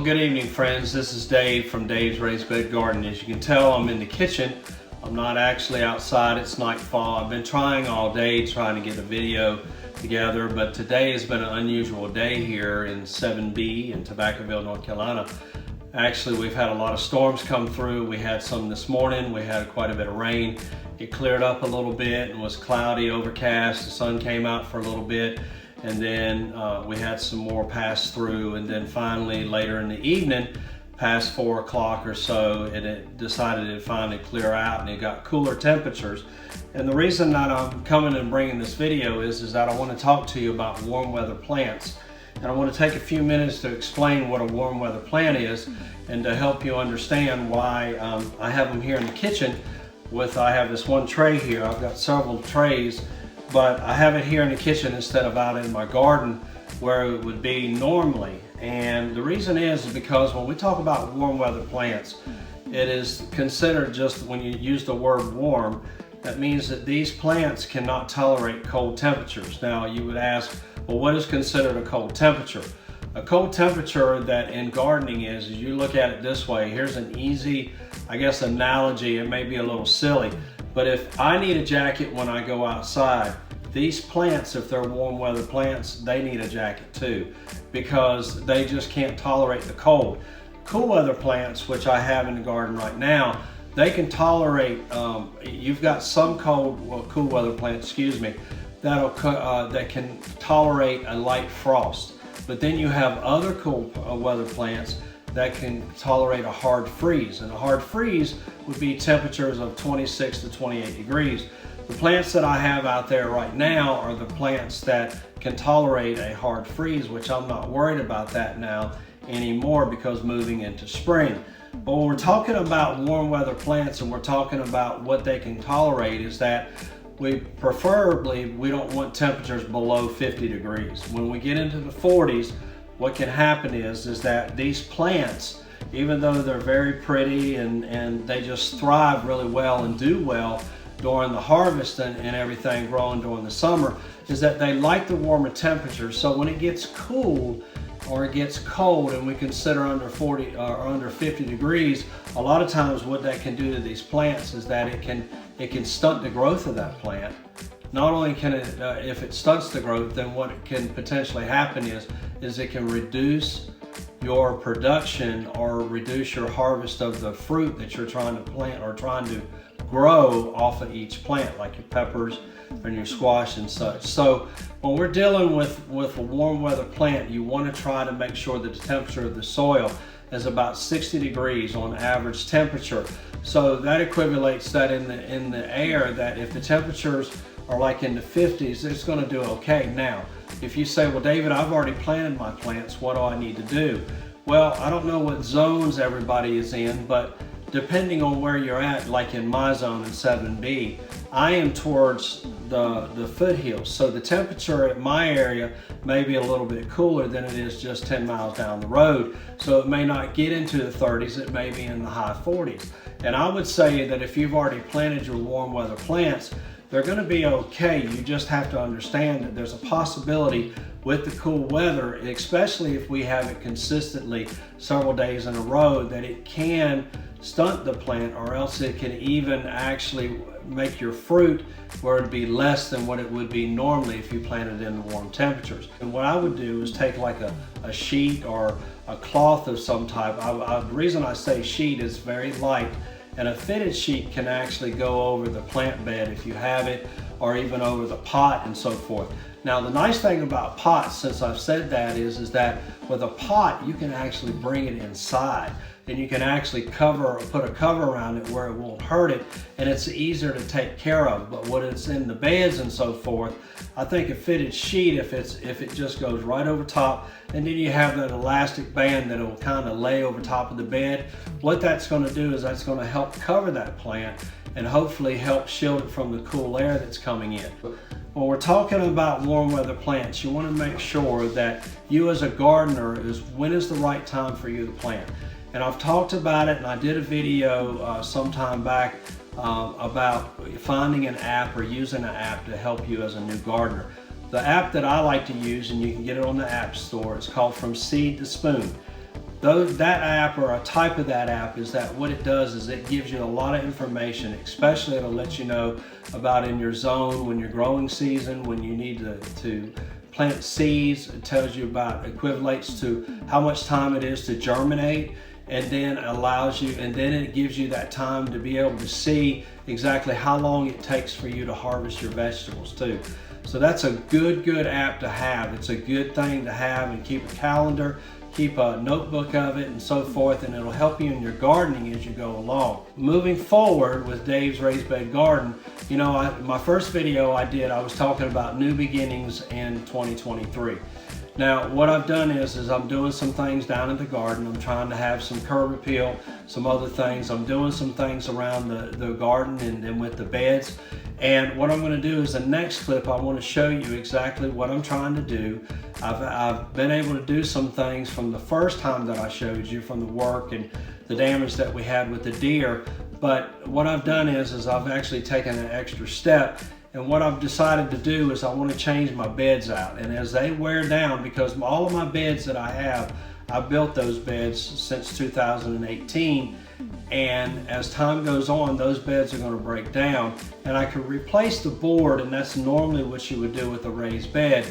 Good evening, friends. This is Dave from Dave's Raised Bed Garden. As you can tell, I'm in the kitchen. I'm not actually outside. It's nightfall. I've been trying all day trying to get a video together, but today has been an unusual day here in 7B in Tobaccoville, North Carolina. Actually, we've had a lot of storms come through. We had some this morning. We had quite a bit of rain. It cleared up a little bit and was cloudy, overcast. The sun came out for a little bit. And then we had some more pass through, and then finally later in the evening, past 4 o'clock or so, it decided to finally clear out and it got cooler temperatures. And the reason that I'm coming and bringing this video is that I want to talk to you about warm weather plants. And I want to take a few minutes to explain what a warm weather plant is and to help you understand why I have them here in the kitchen. I have this one tray here. I've got several trays, but I have it here in the kitchen instead of out in my garden where it would be normally. And the reason is because when we talk about warm weather plants, it is considered, just when you use the word warm, that means that these plants cannot tolerate cold temperatures. Now you would ask, well, what is considered a cold temperature? A cold temperature that in gardening is you look at it this way. Here's an easy, I guess, analogy. It may be a little silly, but if I need a jacket when I go outside, these plants, if they're warm weather plants, they need a jacket too, because they just can't tolerate the cold. Cool weather plants, which I have in the garden right now, they can tolerate, you've got some cool weather plants, that can tolerate a light frost. But then you have other cool weather plants that can tolerate a hard freeze. And a hard freeze would be temperatures of 26 to 28 degrees. The plants that I have out there right now are the plants that can tolerate a hard freeze, which I'm not worried about that now anymore because moving into spring. But when we're talking about warm weather plants and we're talking about what they can tolerate, is that we don't want temperatures below 50 degrees. When we get into the 40s, what can happen is that these plants, even though they're very pretty and they just thrive really well and do well during the harvest and everything growing during the summer, is that they like the warmer temperatures. So when it gets cool or it gets cold and we consider under 40 or under 50 degrees, a lot of times what that can do to these plants is that it can stunt the growth of that plant. Not only can it, if it stunts the growth, then what can potentially happen is it can reduce your production or reduce your harvest of the fruit that you're trying to plant or trying to grow off of each plant, like your peppers and your squash and such. So when we're dealing with a warm weather plant, you want to try to make sure that the temperature of the soil is about 60 degrees on average temperature. So that equivalates that in the air, that if the temperatures are like in the 50s, it's going to do okay. Now, if you say, well, David, I've already planted my plants, what do I need to do? Well, I don't know what zones everybody is in, but depending on where you're at, like in my zone in 7B, I am towards the foothills. So the temperature at my area may be a little bit cooler than it is just 10 miles down the road. So it may not get into the 30s, it may be in the high 40s. And I would say that if you've already planted your warm weather plants, they're going to be okay. You just have to understand that there's a possibility with the cool weather, especially if we have it consistently several days in a row, that it can stunt the plant, or else it can even actually make your fruit where it'd be less than what it would be normally if you planted in the warm temperatures. And what I would do is take like a sheet or a cloth of some type. The reason I say sheet is very light, and a fitted sheet can actually go over the plant bed if you have it, or even over the pot and so forth. Now the nice thing about pots, since I've said that, is that with a pot you can actually bring it inside, and you can actually put a cover around it where it won't hurt it, and it's easier to take care of. But when it's in the beds and so forth, I think a fitted sheet, if it just goes right over top, and then you have that elastic band that will kind of lay over top of the bed, what that's going to do is that's going to help cover that plant and hopefully help shield it from the cool air that's coming in. When we're talking about warm weather plants, you want to make sure that you as a gardener when is the right time for you to plant. And I've talked about it, and I did a video some time back about finding an app or using an app to help you as a new gardener. The app that I like to use, and you can get it on the App Store, it's called From Seed to Spoon. that app, or a type of that app, is that what it does is it gives you a lot of information, especially it'll let you know about in your zone, when you're growing season, when you need to plant seeds. It tells you about, equivalates to how much time it is to germinate, and then allows you, and then it gives you that time to be able to see exactly how long it takes for you to harvest your vegetables too. So that's a good app to have. It's a good thing to have, and keep a calendar, keep a notebook of it and so forth, and it'll help you in your gardening as you go along. Moving forward with Dave's Raised Bed Garden, you know, my first video I was talking about new beginnings in 2023. Now, what I've done is I'm doing some things down in the garden. I'm trying to have some curb appeal, some other things. I'm doing some things around the garden and with the beds. And what I'm going to do is the next clip, I want to show you exactly what I'm trying to do. I've been able to do some things from the first time that I showed you, from the work and the damage that we had with the deer. But what I've done is I've actually taken an extra step. And what I've decided to do is I want to change my beds out. And as they wear down, because all of my beds that I have, I built those beds since 2018. And as time goes on, those beds are going to break down. And I could replace the board, and that's normally what you would do with a raised bed.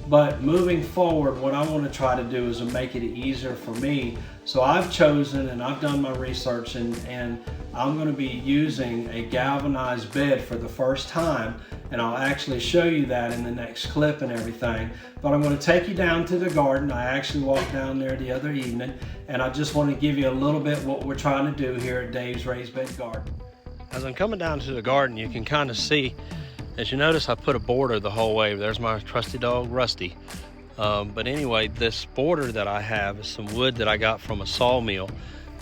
But moving forward, what I want to try to do is to make it easier for me. So I've chosen, and I've done my research, and I'm going to be using a galvanized bed for the first time, and I'll actually show you that in the next clip and everything. But I'm going to take you down to the garden. I actually walked down there the other evening, and I just want to give you a little bit what we're trying to do here at Dave's Raised Bed Garden. As I'm coming down to the garden, you can kind of see, as you notice, I put a border the whole way. There's my trusty dog, Rusty. But anyway, this border that I have is some wood that I got from a sawmill,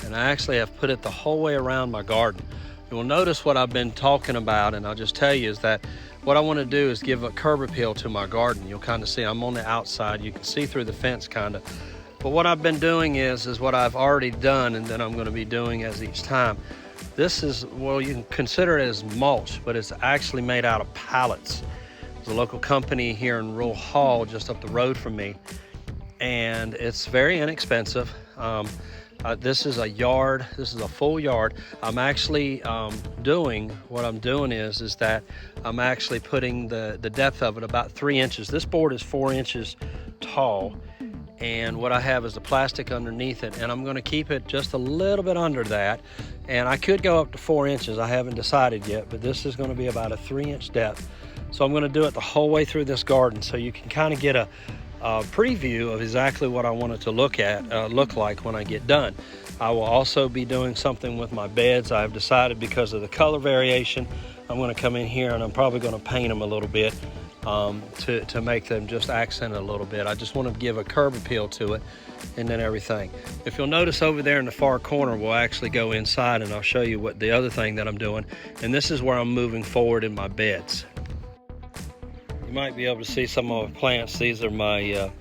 and I actually have put it the whole way around my garden. You'll notice what I've been talking about, and I'll just tell you, is that what I want to do is give a curb appeal to my garden. You'll kind of see I'm on the outside. You can see through the fence kind of. But what I've been doing is what I've already done, and then I'm going to be doing as each time. This is, well, you can consider it as mulch, but it's actually made out of pallets. There's a local company here in Rural Hall just up the road from me, and it's very inexpensive. This is a yard. This is a full yard. I'm actually doing is that I'm actually putting the depth of it about 3 inches. This board is 4 inches tall, and what I have is the plastic underneath it, and I'm going to keep it just a little bit under that. And I could go up to 4 inches. I haven't decided yet, but this is going to be about a 3-inch depth. So I'm going to do it the whole way through this garden, so you can kind of get a preview of exactly what I want it to look like when I get done. I will also be doing something with my beds. I've decided, because of the color variation, I'm going to come in here and I'm probably going to paint them a little bit to make them just accent a little bit. I just want to give a curb appeal to it, and then everything. If you'll notice over there in the far corner, we'll actually go inside and I'll show you what the other thing that I'm doing. And this is where I'm moving forward in my beds. You might be able to see some of my plants. These are my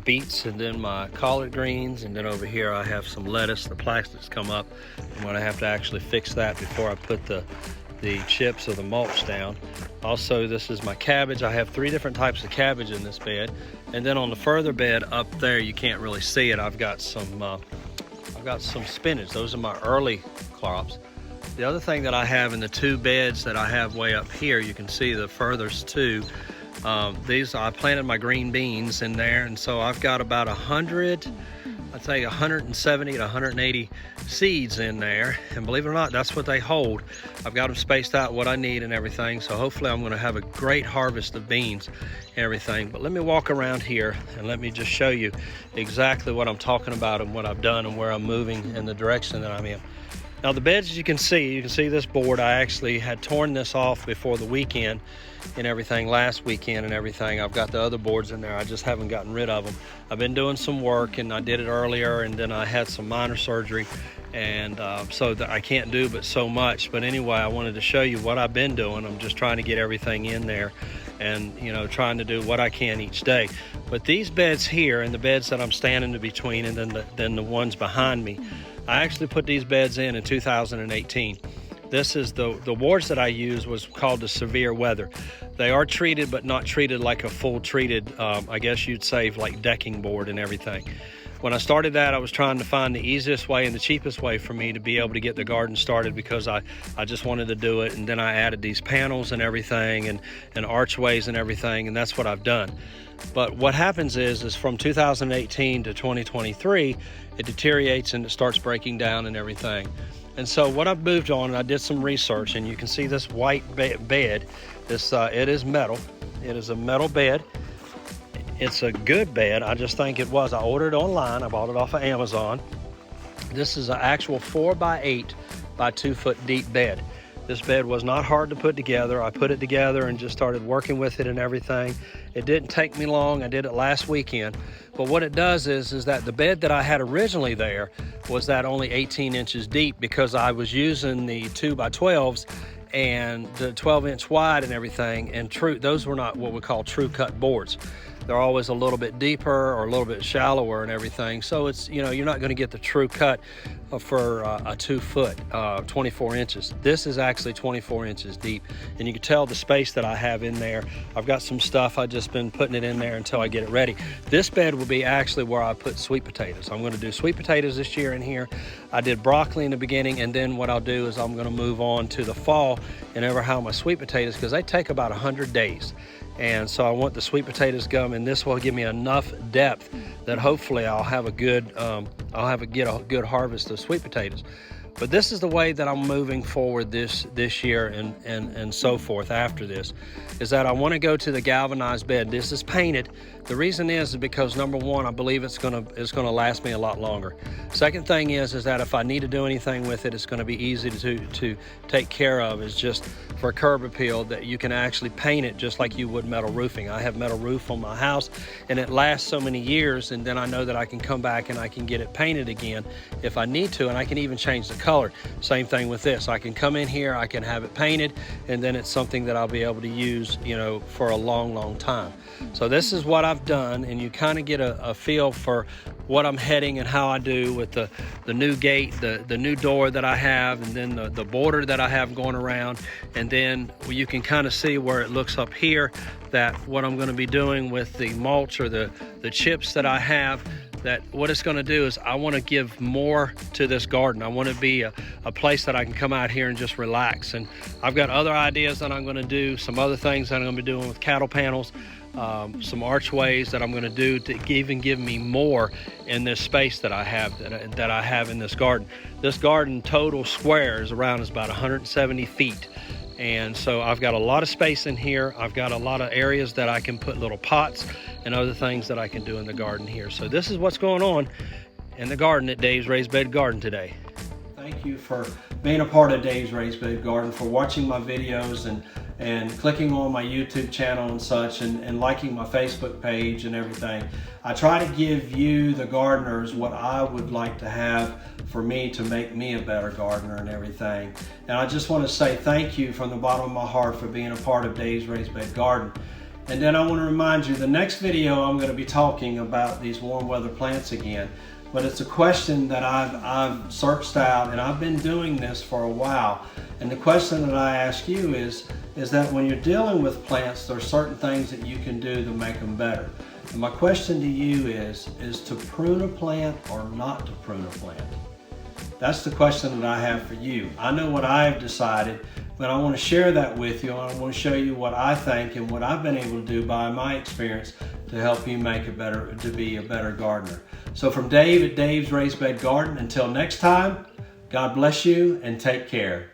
beets, and then my collard greens, and then over here I have some lettuce. The plastic's come up. I'm going to have to actually fix that before I put the chips or the mulch down. Also, this is my cabbage. I have 3 different types of cabbage in this bed, and then on the further bed up there, you can't really see it. I've got some spinach. Those are my early crops. The other thing that I have in the 2 beds that I have way up here, you can see the furthest 2. These, I planted my green beans in there, and so I've got about 170 to 180 seeds in there, and believe it or not, that's what they hold. I've got them spaced out what I need and everything, so hopefully I'm going to have a great harvest of beans and everything. But let me walk around here and let me just show you exactly what I'm talking about and what I've done and where I'm moving in the direction that I'm in. Now the beds, as you can see this board. I actually had torn this off before the weekend and everything, last weekend and everything. I've got the other boards in there. I just haven't gotten rid of them. I've been doing some work, and I did it earlier, and then I had some minor surgery, and so I can't do but so much. But anyway, I wanted to show you what I've been doing. I'm just trying to get everything in there, and trying to do what I can each day. But these beds here, and the beds that I'm standing in between, and then the ones behind me, I actually put these beds in 2018. This is the wards that I use was called the severe weather. They are treated, but not treated like a full treated, I guess you'd say, like decking board and everything. When I started that, I was trying to find the easiest way and the cheapest way for me to be able to get the garden started, because I just wanted to do it. And then I added these panels and everything, and archways and everything, and that's what I've done. But what happens is from 2018 to 2023, it deteriorates and it starts breaking down and everything. And so what I've moved on, and I did some research, and you can see this white bed. This it is metal. It is a metal bed. It's a good bed. I just think it was. I ordered it online. I bought it off of Amazon. This is an actual 4x8 by 2 foot deep bed. This bed was not hard to put together. I put it together and just started working with it and everything. It didn't take me long. I did it last weekend. But what it does is that the bed that I had originally there was that only 18 inches deep, because I was using the 2x12s and the 12-inch wide and everything. And those were not what we call true cut boards. They're always a little bit deeper or a little bit shallower and everything. So it's, you know, you're not going to get the true cut for a 2 foot, 24 inches. This is actually 24 inches deep. And you can tell the space that I have in there. I've got some stuff. I've just been putting it in there until I get it ready. This bed will be actually where I put sweet potatoes. I'm going to do sweet potatoes this year in here. I did broccoli in the beginning, and then what I'll do is I'm going to move on to the fall and overhaul my sweet potatoes, because they take about 100 days. And so I want the sweet potatoes going, and this will give me enough depth that hopefully I'll have a good, get a good harvest of sweet potatoes. But this is the way that I'm moving forward this year and so forth after this, is that I want to go to the galvanized bed. This is painted. The reason is because, number one, I believe it's gonna last me a lot longer. Second thing is that if I need to do anything with it, it's gonna be easy to take care of. Is just for curb appeal, that you can actually paint it just like you would metal roofing. I have metal roof on my house, and it lasts so many years, and then I know that I can come back and I can get it painted again if I need to, and I can even change the color. Same thing with this. I can come in here, I can have it painted, and then it's something that I'll be able to use, you know, for a long, long time. So this is what I've done, and you kind of get a feel for what I'm heading and how I do with the new gate, the new door that I have, and then the border that I have going around. And then you can kind of see where it looks up here, that what I'm going to be doing with the mulch or the chips that I have, that what it's going to do is I want to give more to this garden. I want to be a place that I can come out here and just relax. And I've got other ideas that I'm going to do, some other things that I'm going to be doing with cattle panels, some archways that I'm going to do to even give me more in this space that I have that I have in this garden. This garden total square is about 170 feet. And so I've got a lot of space in here. I've got a lot of areas that I can put little pots and other things that I can do in the garden here. So this is what's going on in the garden at Dave's Raised Bed Garden today. Thank you for being a part of Dave's Raised Bed Garden, for watching my videos and clicking on my YouTube channel and such, and liking my Facebook page and everything. I try to give you, the gardeners, what I would like to have for me to make me a better gardener and everything. And I just want to say thank you from the bottom of my heart for being a part of Dave's Raised Bed Garden. And then I want to remind you, the next video I'm going to be talking about these warm weather plants again. But it's a question that I've searched out, and I've been doing this for a while. And the question that I ask you is that when you're dealing with plants, there are certain things that you can do to make them better. And my question to you is to prune a plant or not to prune a plant? That's the question that I have for you. I know what I've decided, but I want to share that with you. I want to show you what I think and what I've been able to do by my experience to help you to be a better gardener. So from Dave at Dave's Raised Bed Garden, until next time, God bless you and take care.